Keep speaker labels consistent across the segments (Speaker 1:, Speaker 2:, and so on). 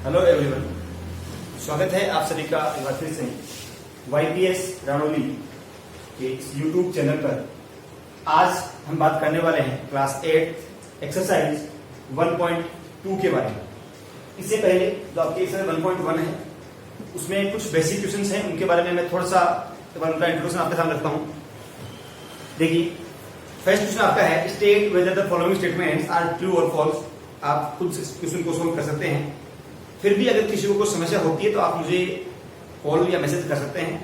Speaker 1: Hello everyone, स्वागत है आप सभी का एक बार फिर से YPS राणौली के इस यूट्यूब चैनल पर। आज हम बात करने वाले हैं क्लास 8 एक्सरसाइज 1.2 के बारे में। इससे पहले जो आपके एक्सरसाइज 1.1 है उसमें कुछ बेसिक क्वेश्चंस हैं, उनके बारे में मैं थोड़ा सा उनका इंट्रोडक्शन आपके सामने रखता हूं। देखिए, फर्स्ट क्वेश्चन आपका है state whether the following statements are true और फॉल्स। आप खुद क्वेश्चन को सोल्व कर सकते हैं। फिर भी अगर किसी को कोई समस्या होती है तो आप मुझे कॉल या मैसेज कर सकते हैं।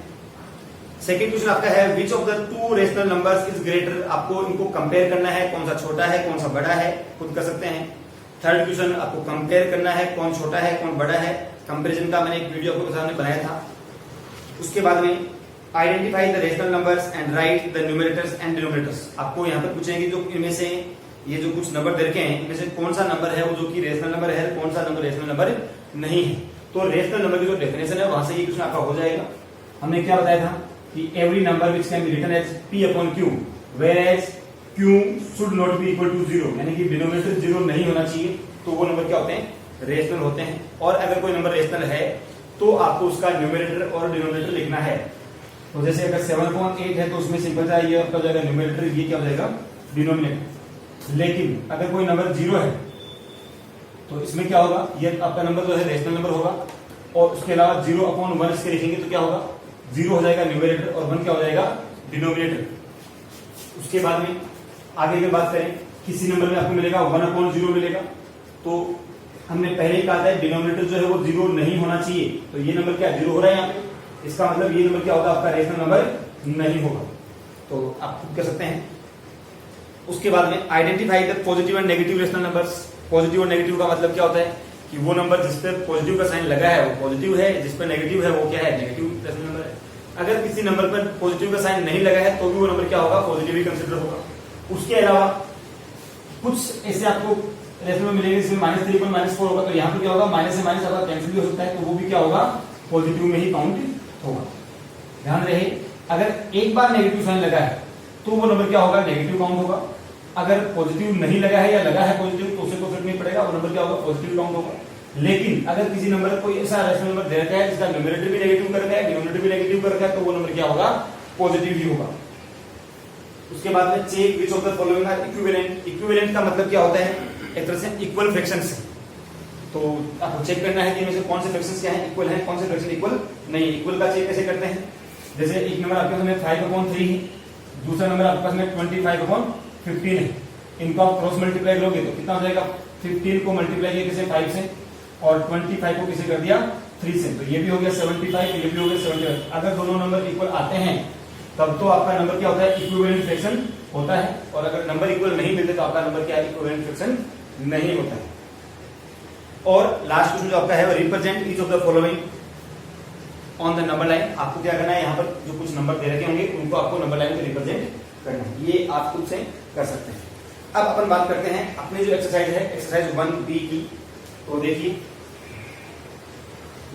Speaker 1: सेकंड क्वेश्चन आपका है विच of the two rational numbers is greater. आपको इनको कंपेयर करना है, कौन सा छोटा है कौन सा बड़ा है, खुद कर सकते हैं। थर्ड क्वेश्चन आपको कंपेयर करना है कौन छोटा है कौन बड़ा है। कंपेरिजन का मैंने एक वीडियो आपके सामने बनाया था। उसके बाद में identify the rational numbers and right the numerators and denominators. आपको यहाँ पर पूछेंगे जो इनमें से ये जो कुछ नंबर दे रखे हैं इनमें से कौन सा नंबर है वो जो कि रेशनल नंबर है, कौन सा नंबर रेशनल नंबर नहीं है। तो रेशनल नंबर की जो डेफिनेशन है वहां से ये क्वेश्चन आपका हो जाएगा। हमने क्या बताया था कि every number which can be written as p upon q where as q should not be equal to 0, यानी कि डिनोमिनेटर 0 नहीं होना चाहिए। तो वो नंबर क्या होते हैं, रेशनल होते हैं। और अगर कोई नंबर रेशनल है तो आपको उसका न्यूमरेटर और डिनोमिनेटर लिखना है। तो जैसे अगर 7/8 है तो उसमें सिंपल सा ये आपका जाएगा न्यूमरेटर, ये क्या हो जाएगा डिनोमिनेटर। लेकिन अगर कोई नंबर 0 है तो इसमें क्या होगा, ये आपका नंबर जो है रेशनल नंबर होगा और उसके अलावा 0/1 इसके लिखेंगे तो क्या होगा 0 हो जाएगा न्यूमरेटर और 1 क्या हो जाएगा डिनोमिनेटर। उसके बाद में आगे की बात करें, किसी नंबर में आपको मिलेगा 1/0 मिलेगा। तो हमने पहले ही कहा था डिनोमिनेटर जो है वो 0 नहीं होना चाहिए। तो ये नंबर क्या 0 हो रहा है यहाँ पे, इसका मतलब ये नंबर क्या होगा आपका रेशनल नंबर नहीं होगा। तो आप खुद कर सकते हैं। उसके बाद में identify the positive and negative rational numbers. Positive और नेगेटिव का मतलब क्या होता है कि वो नंबर जिस पे पॉजिटिव का साइन लगा है वो पॉजिटिव है, जिस पे नेगेटिव है वो क्या है नेगेटिव रेशनल नंबर है। अगर किसी नंबर पर पॉजिटिव का साइन नहीं लगा है तो भी वो नंबर क्या होगा पॉजिटिव ही कंसिडर होगा। उसके अलावा कुछ ऐसे आपको रेशनल में मिलेंगे जिसमें -3 पर -4 होगा, तो यहाँ पर क्या होगा माइनस से माइनस आपका कैंसिल भी हो सकता है, तो वो भी क्या होगा पॉजिटिव में ही काउंट होगा। ध्यान रहे, अगर एक बार नेगेटिव साइन लगा है तो वो नंबर क्या होगा नेगेटिव काउंट होगा। अगर पॉजिटिव नहीं लगा है या लगा है पॉजिटिव तो उसे कोई फर्क नहीं पड़ेगा, वो नंबर क्या होगा पॉजिटिव काउंट होगा। लेकिन अगर किसी नंबर कोई ऐसा रेशनल नंबर दे रखा है जिसका न्यूमरेटर भी नेगेटिव कर रखा है डिनोमिनेटर भी नेगेटिव कर रखा है तो वो नंबर क्या होगा पॉजिटिव ही होगा। उसके बाद में check which of the following are equivalent. Equivalent का मतलब क्या होता है, एक तरह से इक्वल फ्रैक्शंस है। तो आपको चेक करना है कि इनमें से कौन से फ्रैक्शंस क्या है इक्वल है, कौन से फ्रैक्शन इक्वल नहीं। इक्वल का चेक कैसे करते हैं, जैसे एक नंबर आपके पास में 5/3 है, दूसरा नंबर आपके पास में 25/15 है। इनको आप क्रॉस मल्टीप्लाई करोगे तो कितना हो जाएगा, 15 को मल्टीप्लाई किया किसे 5 से और 25 को किसे कर दिया 3 से, तो ये भी हो गया 75, ये भी हो गया 75। अगर दोनों नंबर इक्वल आते हैं तब तो आपका नंबर क्या होता है इक्विवेलेंट फ्रैक्शन होता है, और अगर नंबर इक्वल नहीं मिलते तो आपका नंबर क्या है इक्विवेलेंट फ्रैक्शन नहीं होता है। और लास्ट क्वेश्चन जो आपका है represent each of the following on the number line. आपको क्या करना है, यहाँ पर जो कुछ नंबर दे रखे होंगे उनको आपको नंबर लाइन में रिप्रेजेंट करना है, ये आप खुद से कर सकते हैं। अब अपन बात करते हैं अपनी जो एक्सरसाइज है एक्सरसाइज 1B की। तो देखिए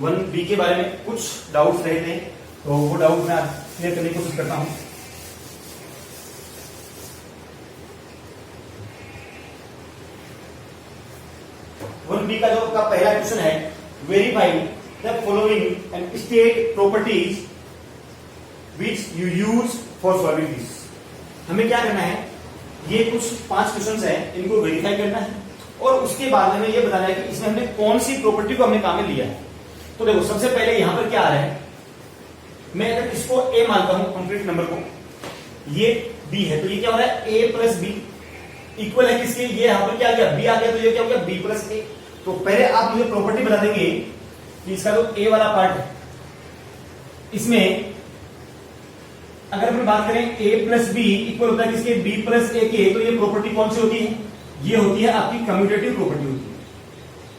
Speaker 1: 1B के बारे में कुछ डाउट्स रहे थे तो वो डाउट मैं क्लियर करने की कोशिश करता हूं। B का जो आपका पहला क्वेश्चन है verify the following and state properties which you use for solving this. हमें क्या करना है, ये कुछ 5 क्वेश्चंस हैं, इनको वेरीफाई करना है और उसके बाद हमें ये बताना है कि इसमें हमने कौन सी प्रॉपर्टी को हमने काम में लिया है। तो देखो सबसे पहले यहां पर क्या आ रहा है, मैं अगर इसको a मानता हूं कंप्लीट नंबर को, ये b है तो ये क्या हो रहा है a प्लस b इक्वल है किसके, ये यहां पर क्या आ गया b आ गया, तो ये क्या हो गया b प्लस a। तो पहले आप मुझे प्रॉपर्टी बता देंगे कि इसका जो a वाला पार्ट है इसमें अगर हम बात करें a प्लस बी इक्वल होता है किसके b प्लस a के, तो ये प्रॉपर्टी कौन सी होती है, ये होती है आपकी कम्यूटेटिव प्रॉपर्टी होती है।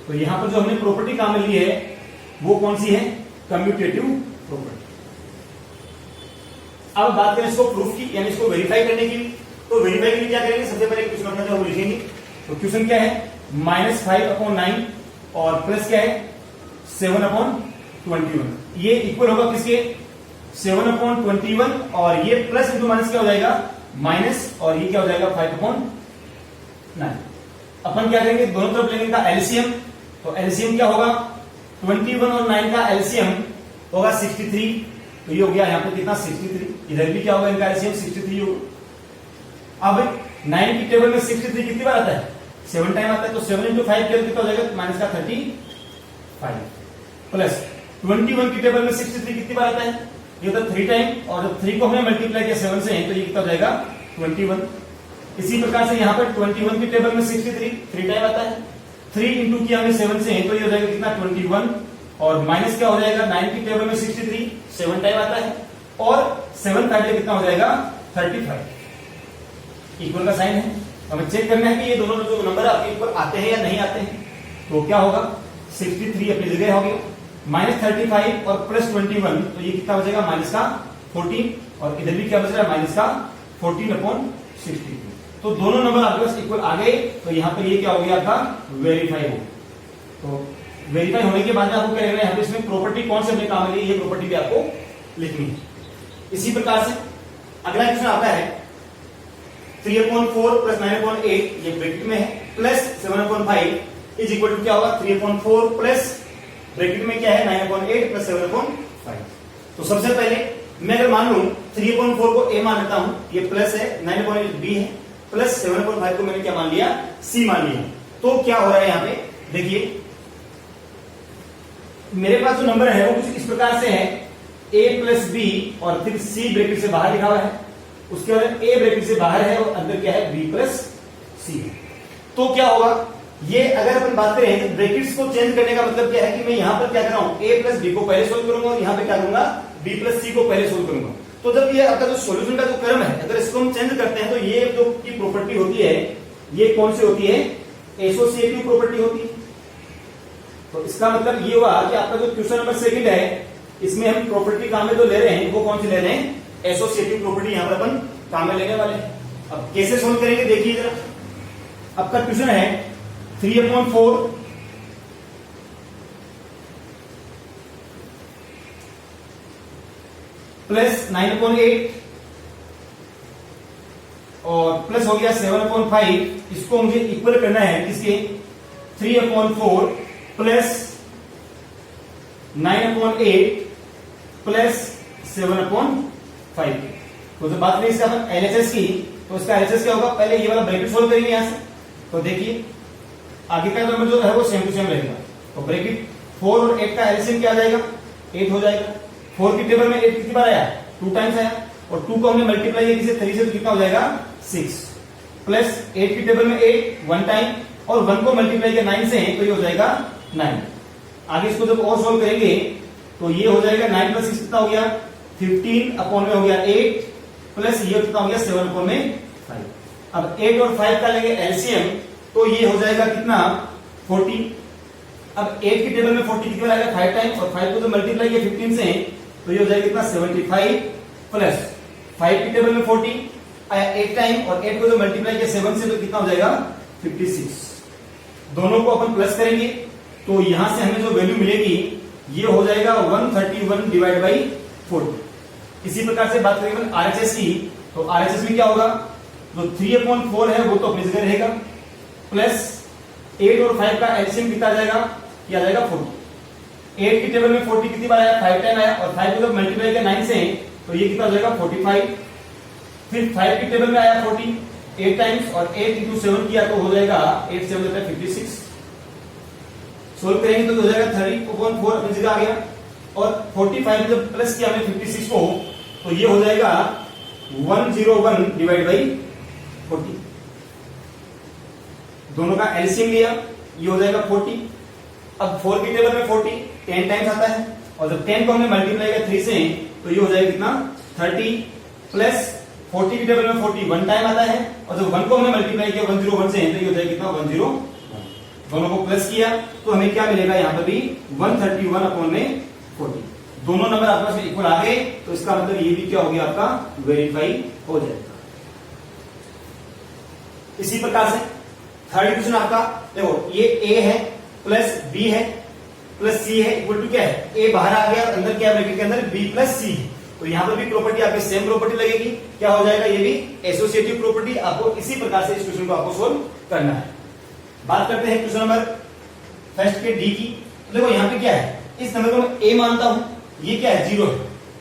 Speaker 1: तो यहां पर जो हमने प्रॉपर्टी काम में ली है वो कौन सी है कम्यूटेटिव प्रॉपर्टी। अब बात करें इसको प्रूफ की यानी इसको वेरीफाई करने की, तो वेरीफाई के लिए क्या करेंगे, सबसे पहले क्वेश्चन अपना जो लिखेंगे। तो क्वेश्चन क्या है -5/9 और प्लस क्या है 7/21। ये इक्वल होगा किसके 7/21 और ये प्लस इंटू माइनस क्या हो जाएगा माइनस और ये क्या हो जाएगा 5/9। अपन क्या करेंगे दोनों तरफ लेंगे इनका एलसीएम। तो एलसीएम क्या होगा 21 और 9 का एलसीएम होगा 63, तो ये हो गया यहाँ पे कितना 63। इधर भी क्या होगा, इनका एलसीएम 63 होगा। अब 9 की टेबल में 63 कितनी बार आता है, 7 टाइम आता है, तो 7 इंटू 5 कितना हो जाएगा, माइनस का 35 प्लस 21 की टेबल में 63 कितनी बार आता है, ये होता है 3 टाइम, और जब 3 को हमने मल्टीप्लाई किया 7 से तो ये कितना हो जाएगा 21। इसी प्रकार से यहाँ पर 21 की टेबल में 63 3 टाइम आता है, 3 इंटू किया हमने 7 से तो ये हो जाएगा कितना 21, और माइनस क्या हो जाएगा 9 की टेबल में 63 7 टाइम आता है, और 7 काट कितना हो जाएगा 35। इक्वल का साइन है, हमें चेक करना है कि ये दोनों जो नंबर आपके इक्वल आते हैं या नहीं आते हैं। तो क्या होगा 63 अपनी जगह हो गया, माइनस 35 और प्लस 21, तो ये कितना बचेगा माइनस का 14, और इधर भी क्या बच रहा है माइनस का 14/63। तो दोनों नंबर आपके पास इक्वल आ गए, तो यहाँ पर ये क्या हो गया आपका वेरीफाई हो। तो वेरीफाई होने के बाद में आपको क्या लिखना है, यहाँ पे इसमें प्रॉपर्टी कौन से अपने काम में ये प्रॉपर्टी भी आपको लिखनी है। इसी प्रकार से अगला क्वेश्चन आता है 3/4 प्लस 9/8, ये ब्रैकेट में है, प्लस 7/5 इज इक्वल टू क्या होगा 3/4 प्लस ब्रैकेट में क्या है 9/8 प्लस 7/5। तो सबसे पहले मैं अगर मान लू 3/4 को a मान लेता हूं, ये प्लस है, 9/8 b है, प्लस 7/5 को मैंने क्या मान लिया c मान लिया। तो क्या हो रहा है यहाँ पे देखिए, मेरे पास जो नंबर है वो कुछ इस प्रकार से है, a प्लस b और फिर c ब्रैकेट से बाहर लिखा हुआ है, उसके बाद a ब्रैकेट से बाहर है और अंदर क्या है b प्लस c। तो क्या होगा, ये अगर अपन बात करें तो ब्रैकेट्स को चेंज करने का मतलब क्या है कि मैं यहां पर क्या कर रहा हूं a प्लस b को पहले सोल्व करूंगा और यहां पे क्या करूंगा b प्लस c को पहले सोल्व करूंगा। तो जब ये आपका जो सॉल्यूशन का जो क्रम है अगर इसको हम चेंज करते हैं तो ये जो की प्रॉपर्टी होती है ये कौन सी होती है, एसोसिएटिव प्रॉपर्टी होती है। तो इसका मतलब ये हुआ कि आपका जो क्वेश्चन नंबर 2 है इसमें हम प्रॉपर्टी काम में जो ले रहे हैं वो कौन सी ले रहे हैं, एसोसिएटिव प्रॉपर्टी यहां पर अपन काम में लेने वाले हैं। अब कैसे सोल्व करेंगे देखिए जरा, आपका क्वेश्चन है 3/4 प्लस 9/8 और प्लस हो गया 7/5, इसको मुझे इक्वल करना है किसके 3/4 प्लस 9/8 प्लस 7/5। तो जब बात करें इसका अपन एलएचएस की, तो इसका एलएचएस क्या होगा, पहले ये वाला ब्रैकेट सोल्व करेंगे यहां से। तो देखिए आगे का नंबर जो है वो सेम टू सेम रहेगा, तो ब्रैकेट 4 और 8 का एलसीएम क्या आ जाएगा 8 हो जाएगा। 4 की टेबल में 8 कितनी बार आया 2 टाइम्स आया, और 2 को हमने मल्टीप्लाई किया किसी 3 से तो कितना हो जाएगा 6, प्लस 8 की टेबल में 8 1 टाइम, और 1 को मल्टीप्लाई किया 9 से तो ये हो जाएगा 9। आगे इसको जब और सोल्व करेंगे तो ये हो जाएगा 9 प्लस 6 कितना हो गया 15 में हो गया 8, प्लस ये कितना हो गया 7/5। अब 8 और 5 का लेंगे एलसीएम, तो ये हो जाएगा कितना 40। अब 8 की टेबल में 40 कितनी बार आएगा 5 टाइम, और 5 को तो मल्टीप्लाई किया 15 से तो ये हो जाएगा कितना 75, प्लस 5 की टेबल में 40 आया 8 टाइम, और 8 को तो मल्टीप्लाई किया 7 से तो कितना हो जाएगा 56। दोनों को अपन प्लस करेंगे तो यहां से हमें जो वैल्यू मिलेगी ये हो जाएगा 131 डिवाइड बाई 40। इसी प्रकार से बात करेंगे आरएचएस की, तो आरएचएस में क्या होगा, जो 3/4 है वो तो अपनी जगह रहेगा, प्लस 8 और 5 का एलसीएम कितना आ जाएगा, ये आ जाएगा 40। 8 की टेबल में 40 कितनी बार आया 5 टाइम आया, और 5 को जब मल्टीप्लाई किया 9 से तो ये कितना हो जाएगा 45। फिर 5 की टेबल में आया 40 8 टाइम्स, और 8 इंटू 7 किया तो हो जाएगा 8 7 होता है 56। सोल्व करेंगे तो हो जाएगा 30/4 अपनी जगह आ गया, और 45 जब प्लस किया हमने 56 को तो ये हो जाएगा 101 डिवाइड बाई 40। दोनों का एलसीएम लिया, ये हो जाएगा 40। अब 4 की टेबल में 40 10 टाइम्स आता है, और जब 10 को हमने मल्टीप्लाई किया 3 से तो ये हो जाएगा कितना 30, प्लस 40 की टेबल में 40 1 टाइम आता है, और जब 1 को हमने मल्टीप्लाई किया 101 से तो ये हो जाएगा कितना 101। दोनों को प्लस किया तो हमें क्या मिलेगा यहाँ पर भी 131/40। दोनों नंबर आपके पास इक्वल आ गए, तो इसका मतलब ये भी क्या हो गया आपका वेरीफाई हो जाएगा। इसी प्रकार से थर्ड क्वेश्चन आपका देखो, ये a है प्लस b है प्लस c है इक्वल टू क्या है, a बाहर आ गया और अंदर क्या ब्रैकेट के अंदर b प्लस c है। तो यहां पर भी प्रॉपर्टी आपकी सेम प्रॉपर्टी लगेगी, क्या हो जाएगा ये भी एसोसिएटिव प्रॉपर्टी। आपको इसी प्रकार से इस क्वेश्चन को आपको सोल्व करना है। बात करते हैं क्वेश्चन नंबर फर्स्ट के डी की। देखो यहाँ पे क्या है, इस नंबर को मैं a मानता हूं, ये क्या है 0 है,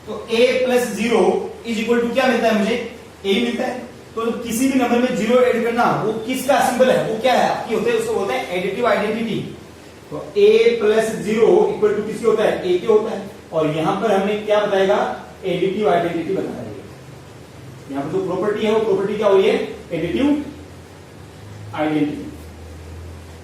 Speaker 1: तो a plus 0 is equal to क्या मिलता है मुझे, a मिलता है। तो किसी भी नंबर में 0 ऐड करना, वो किसका सिंबल है, वो क्या है आपकी होते हैं, उसको बोलते हैं एडिटिव आइडेंटिटी। तो a प्लस 0 इक्वल टू किसके होता है, a के होता है। और यहां पर हमने क्या बताएगा, एडिटिव आइडेंटिटी बताएगा। यहाँ पर जो प्रॉपर्टी है वो प्रॉपर्टी क्या हो रही है, एडिटिव आइडेंटिटी।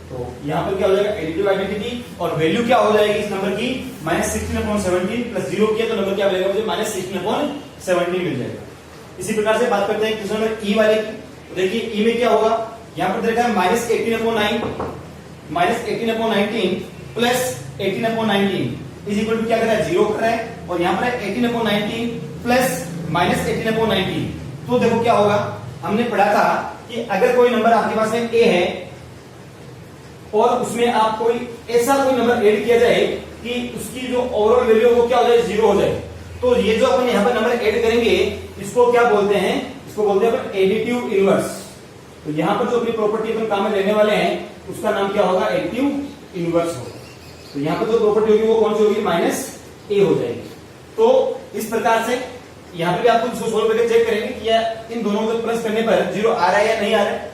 Speaker 1: तो यहाँ पर क्या हो जाएगा, एडिटिव आइडेंटिटी, और वैल्यू क्या हो जाएगी इस नंबर की, -16/17 प्लस 0 किया तो नंबर क्या मिलेगा मुझे, -16/17 मिल जाएगा। इसी प्रकार से बात करते हैं क्वेश्चन नंबर ई वाले की। तो देखिए ई में क्या होगा, यहाँ पर देखा है -18/9 -18/19 प्लस 18/19 इज इक्वल टू क्या कर रहा है, 0 कर रहा है, और यहाँ पर 18/19 प्लस -18/19। तो देखो क्या होगा, हमने पढ़ा था कि अगर कोई नंबर आपके पास में a है और उसमें आप कोई ऐसा कोई नंबर ऐड किया जाए कि उसकी जो ओवरऑल वैल्यू वो क्या हो जाए, 0 हो जाए, तो ये जो अपन यहाँ पर नंबर ऐड करेंगे इसको क्या बोलते हैं, इसको बोलते हैं अपन एडिटिव इनवर्स। तो यहाँ पर जो अपनी प्रॉपर्टी अपन काम में लेने वाले हैं उसका नाम क्या होगा, एडिटिव इनवर्स होगा। तो यहाँ पर जो प्रॉपर्टी होगी वो कौन सी होगी, -a हो जाएगी। तो इस प्रकार से यहाँ पे भी आपको इसको सोल्व करके चेक करेंगे कि या इन दोनों को प्लस करने पर 0 आ रहा है या नहीं आ रहा है।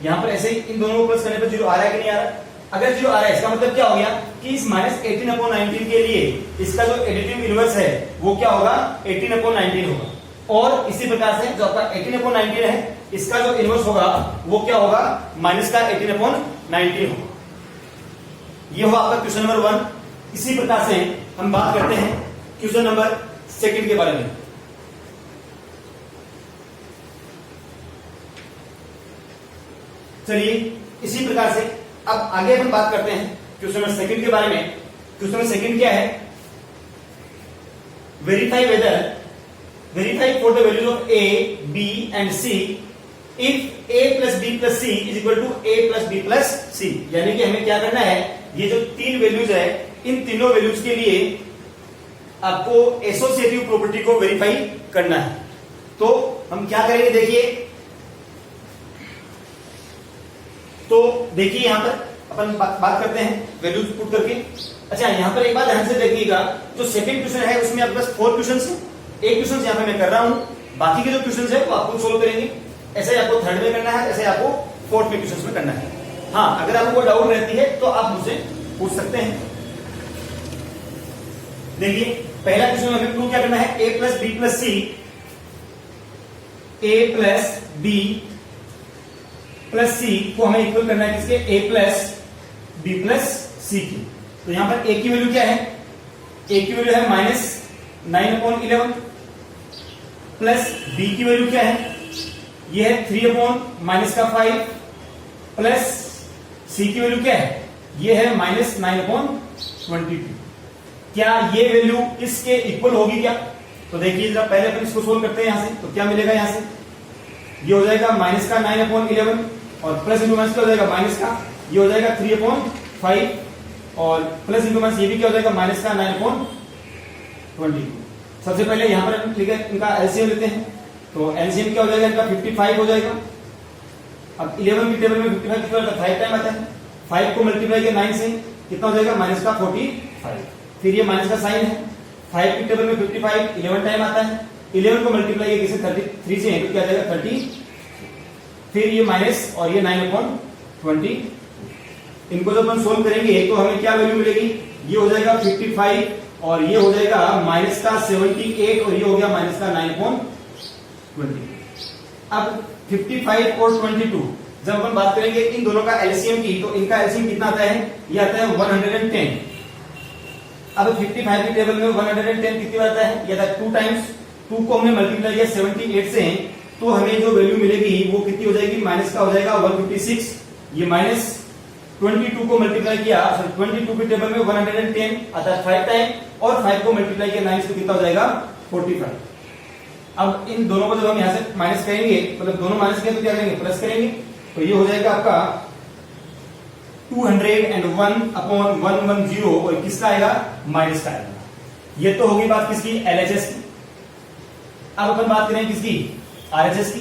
Speaker 1: यहाँ पर ऐसे ही इन दोनों को प्लस करने पर 0 आ रहा है कि नहीं आ रहा है। अगर 0 आ रहा है इसका मतलब क्या हो गया कि इस -18/19 के लिए इसका जो एडिटिव इनवर्स है वो क्या होगा, 18/19 होगा। और इसी प्रकार से जो आपका 18/19 है इसका जो इनवर्स होगा वो क्या होगा, माइनस का 18/19 होगा। ये हुआ आपका क्वेश्चन नंबर 1। इसी प्रकार से हम बात करते हैं क्वेश्चन नंबर 2 के बारे में। चलिए इसी प्रकार से अब आगे हम बात करते हैं क्वेश्चन नंबर 2 के बारे में। क्वेश्चन नंबर 2 क्या है, verify for the values of a, b and c if a plus b plus c is equal to a plus b plus c। यानी कि हमें क्या करना है, ये जो 3 वैल्यूज है इन तीनों वैल्यूज के लिए आपको एसोसिएटिव प्रॉपर्टी को वेरीफाई करना है। तो हम क्या करेंगे, देखिए यहां पर अपन बात करते हैं वैल्यूज पुट करके। अच्छा यहाँ पर एक बात ध्यान से देखिएगा, जो सेकंड क्वेश्चन है उसमें आपके पास 4 क्वेश्चन है, एक क्वेश्चन यहाँ पे मैं कर रहा हूं, बाकी के जो क्वेश्चन है वो आपको सोल्व करेंगे। ऐसे ही आपको थर्ड में करना है, ऐसे आपको फोर्थ में क्वेश्चन में करना है। हाँ, अगर आपको डाउट रहती है तो आप मुझसे पूछ सकते हैं। देखिए पहला क्वेश्चन में हमें प्रूव क्या करना है, a plus b plus c, a plus b plus c को हमें इक्वल करना है किसके, a plus b plus c की। तो यहां पर a की वैल्यू क्या है, a की वैल्यू है -9/11 प्लस b की वैल्यू क्या है, ये है 3/-5 प्लस c की वैल्यू क्या है, ये है -9/22। क्या ये वैल्यू इसके इक्वल होगी क्या? तो देखिए जरा पहले अपन इसको सोल्व करते हैं यहां से। तो क्या मिलेगा यहां से, ये हो जाएगा माइनस का 9/11 और प्लस इंटू माइनस क्या हो जाएगा, माइनस का ये हो जाएगा 3/5 और प्लस इंटू माइनस ये भी क्या हो जाएगा, माइनस का 9/22। सबसे पहले यहां पर ठीक है इनका एलसीएम लेते हैं। तो एलसीएम क्या हो जाएगा इनका, 55 हो जाएगा। अब 11 की टेबल में 55 कितना होता है, 5 टाइम आता है। 5 को मल्टीप्लाई किया 9 से कितना हो जाएगा, माइनस का 45। फिर ये माइनस का साइन है, 5 की टेबल में 55 11 टाइम आता है। 11 को मल्टीप्लाई किया 33 से तो क्या आ जाएगा 30। फिर ये माइनस और ये 9/20। इनको जब हम सोल्व करेंगे तो हमें क्या वैल्यू मिलेगी, ये हो जाएगा 55 और ये हो जाएगा माइनस का 78 और ये हो गया माइनस का 9/20। अब 55 और 22 जब अपन बात करेंगे इन दोनों का एलसीएम की, तो इनका एलसीएम कितना आता है, ये आता है 110। अब 55 की टेबल में 110 कितनी बार आता है, ये आता है 2 टाइम्स। 2 को हमने मल्टीप्लाई किया 78 से, तो हमें जो वैल्यू मिलेगी वो कितनी हो जाएगी, माइनस का हो जाएगा 156। ये माइनस 22 को मल्टीप्लाई किया, 22 की टेबल में 110 आता है 5 टाइम और 5 को मल्टीप्लाई किया 9 से कितना हो जाएगा 45। अब इन दोनों को जब हम यहां से माइनस करेंगे, मतलब दोनों माइनस करेंगे तो क्या करेंगे, प्लस करेंगे। तो ये हो जाएगा आपका 201/110 और किसका आएगा, माइनस का आएगा। ये तो होगी बात किसकी, एलएचएस की। अब अपन बात करें किसकी, आरएचएस की।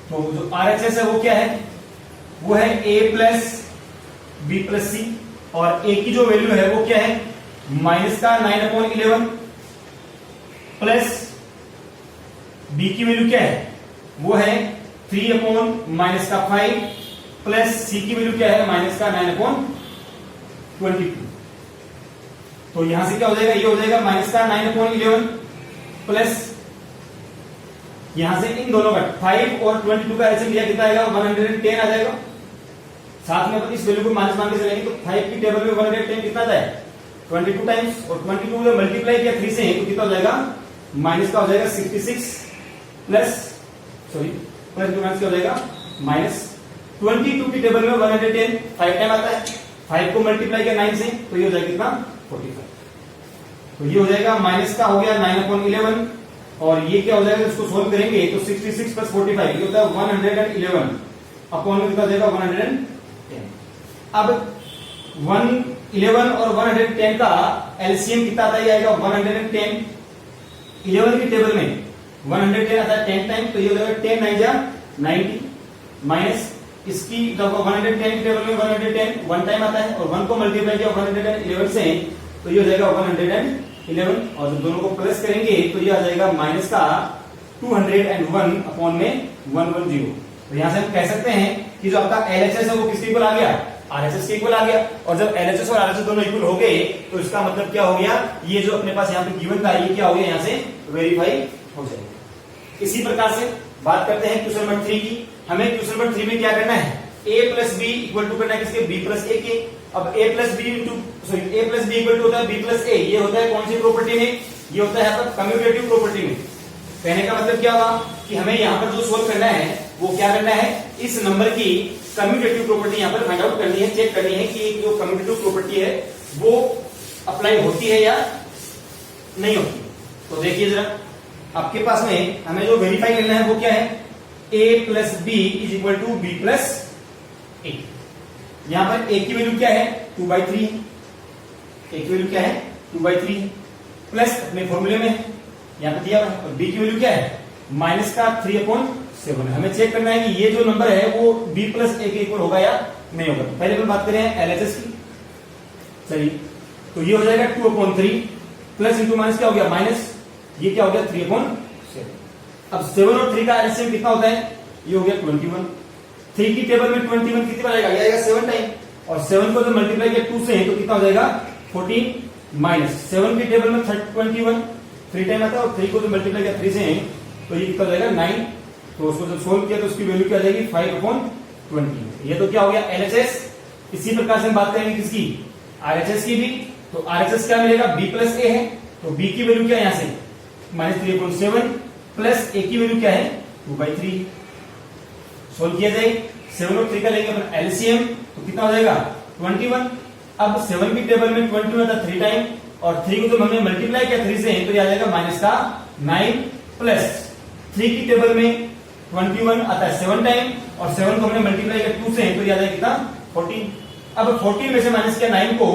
Speaker 1: तो जो आरएचएस है वो क्या है, वो है a प्लस बी प्लस सी और ए की जो वैल्यू है वो क्या है, माइनस का 9/11 प्लस बी की वैल्यू क्या है, वो है 3/-5 प्लस सी की वैल्यू क्या है, माइनस का 9/22। तो यहां से क्या हो जाएगा, ये हो जाएगा माइनस का 9/11 प्लस यहां से इन दोनों का 5 और 22 का एलसीएम लिया कितना आएगा, 110 आ जाएगा। साथ में इस वैल्यू को माइनस मान के चलेंगे तो 5 की टेबल में 110 कितना आता है, 22 टाइम्स, और 22 जब मल्टीप्लाई किया 3 से तो कितना हो जाएगा, माइनस का हो जाएगा 66 प्लस प्लस माइनस क्या हो जाएगा, माइनस 22 की टेबल में 110 5 टाइम आता है, 5 को मल्टीप्लाई किया 9 से तो ये हो जाएगा कितना, 45। तो ये हो जाएगा माइनस का हो गया 9/11 और ये क्या हो जाएगा, इसको सोल्व करेंगे तो 66 प्लस 45 ये होता है 111 अपॉन में कितना देगा, 110। अब 111 और 110 का एलसीएम कितना आता है, आएगा 110। 11 की टेबल में 110 आता है 10 टाइम, तो ये हो जाएगा 10 9 जा 90 माइनस इसकी 110 की टेबल में 110 1 टाइम आता है और 1 को मल्टीप्लाई किया 111 से तो ये हो जाएगा 111 और जब दोनों को प्लस करेंगे तो ये आ जाएगा माइनस का 201 अपॉन में 110। तो यहां से हम कह सकते हैं कि जो आपका एलएचएस है वो किसके इक्वल आ गया, आरएचएस के इक्वल आ गया। और जब एलएचएस और आरएचएस दोनों इक्वल हो गए तो इसका मतलब क्या हो गया, ये जो अपने पास यहाँ पे गिवन था ये क्या हो गया, यहाँ से वेरीफाई हो जाएगा। इसी प्रकार से बात करते हैं क्वेश्चन नंबर 3 की। हमें क्वेश्चन नंबर 3 में क्या करना है, a plus b equal to करना है किसके, b प्लस a के। अब a plus b equal to होता है b प्लस a, ये होता है कौन सी प्रॉपर्टी में, ये होता है आपका कम्यूटेटिव प्रॉपर्टी में। कहने का मतलब क्या हुआ कि हमें यहाँ पर जो सोल्व करना है वो क्या करना है, इस नंबर की कम्यूटेटिव प्रॉपर्टी यहाँ पर फाइंड आउट करनी है, चेक करनी है कि जो कम्यूटेटिव प्रॉपर्टी है वो अप्लाई होती है या नहीं होती। तो देखिए जरा, आपके पास में हमें जो वेरीफाई करना है वो क्या है, a plus B is equal to B plus A. यहां पर a की वैल्यू क्या है, 2/3 है, a की वैल्यू क्या है 2/3 है, प्लस अपने फॉर्मूले में यहां पर दिया हुआ है, और b की वैल्यू क्या है, माइनस का 3/7। हमें चेक करना है कि ये जो नंबर है वो b प्लस a के इक्वल होगा या नहीं होगा। तो पहले अपन बात करें एलएचएस की, चलिए तो ये हो जाएगा 2/3 प्लस इंटू माइनस क्या हो गया माइनस, ये क्या हो गया 3/7। अब 7 और 3 का एलसीएम कितना होता है, ये हो गया 21। 3 की टेबल में 21 कितनी बार आएगा 7 टाइम, और 7 को जब मल्टीप्लाई किया 2 से तो कितना हो जाएगा 14 माइनस 7 की टेबल में 21 3 टाइम आता है, और 3 को जब मल्टीप्लाई किया 3 से तो ये कितना हो जाएगा 9। तो उसको जब सोल्व किया तो उसकी वैल्यू क्या आ जाएगी 5/20। ये तो क्या हो गया एलएचएस। इसी प्रकार से हम बात करेंगे किसकी, आरएचएस की भी। तो आरएचएस क्या मिलेगा, b प्लस ए है, तो b की वैल्यू क्या है यहां से -3/7 प्लस a की वैल्यू क्या है 2/3। सोल्व किया जाए 7 और 3 का लेंगे अपन एलसीएम तो कितना हो जाएगा 21। अब 7 की टेबल में 21 आता है 3 टाइम, और 3 को जब हमने मल्टीप्लाई किया 3 से तो ये आ जाएगा माइनस का 9 प्लस 3 की टेबल में 21 आता है 7 टाइम, और 7 को हमने मल्टीप्लाई किया 2 से तो ये आ जाएगा कितना 14। अब 14 में से माइनस किया 9 को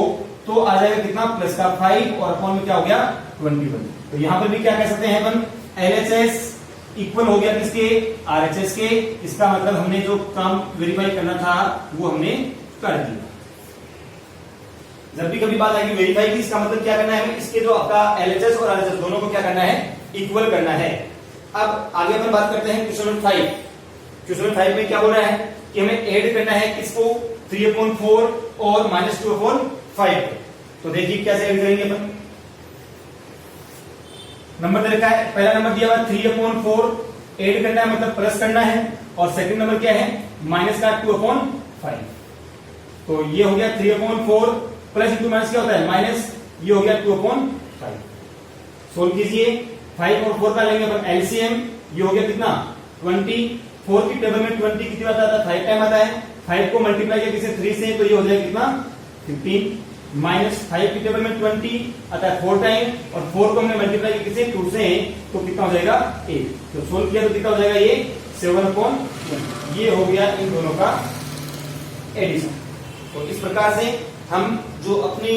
Speaker 1: तो आ जाएगा कितना प्लस का 5 और अपॉन में क्या हो गया 21। तो यहां पर भी क्या कह सकते हैं अपन, एलएचएस इक्वल हो गया किसके, आरएचएस के। इसका मतलब हमने जो काम वेरीफाई करना था वो हमने कर दिया। जब भी कभी बात आएगी वेरीफाई की, इसका मतलब क्या करना है, इसके जो आपका एलएचएस और आरएचएस दोनों को क्या करना है, इक्वल करना है। अब आगे अपन बात करते हैं क्वेश्चन नंबर 5। क्वेश्चन नंबर 5 में क्या बोल रहा है कि हमें ऐड करना है किसको, 3/4 और -2/5। तो देखिए कैसे ऐड करेंगे अपन। नंबर दे रखा है, पहला नंबर दिया हुआ 3/4 ऐड करना है मतलब प्लस करना है, और सेकंड नंबर क्या है माइनस का 2/5। तो ये हो गया 3/4 प्लस इंटू माइनस क्या होता है माइनस, ये हो गया 2/5। सोल्व कीजिए, 5 और 4 का लेंगे अपन एलसीएम, ये हो गया कितना 20। 4 की टेबल में 20 कितनी बार आता है 5 टाइम आता है, 5 को मल्टीप्लाई किया किसी 3 से तो ये हो जाएगा कितना 15 माइनस 5 की टेबल में 20 आता है 4 टाइम, और 4 को हमने मल्टीप्लाई किया किसी 2 से तो कितना हो जाएगा 8। तो सोल्व किया तो कितना हो जाएगा ये 7/20। ये हो गया इन दोनों का एडिशन। तो इस प्रकार से हम जो अपनी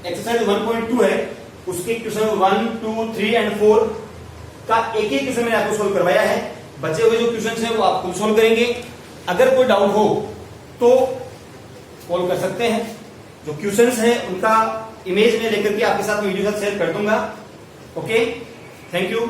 Speaker 1: एक्सरसाइज 1.2 है उसके क्वेश्चन 1, 2, 3 एंड 4 का एक एक क्वेश्चन मैंने आपको सोल्व करवाया है। बचे हुए जो क्वेश्चन है वो आप खुद सोल्व करेंगे। अगर कोई डाउट हो तो कॉल कर सकते हैं, जो क्वेश्चंस है उनका इमेज में लेकर के आपके साथ वीडियो शेयर कर दूंगा। Okay, thank you.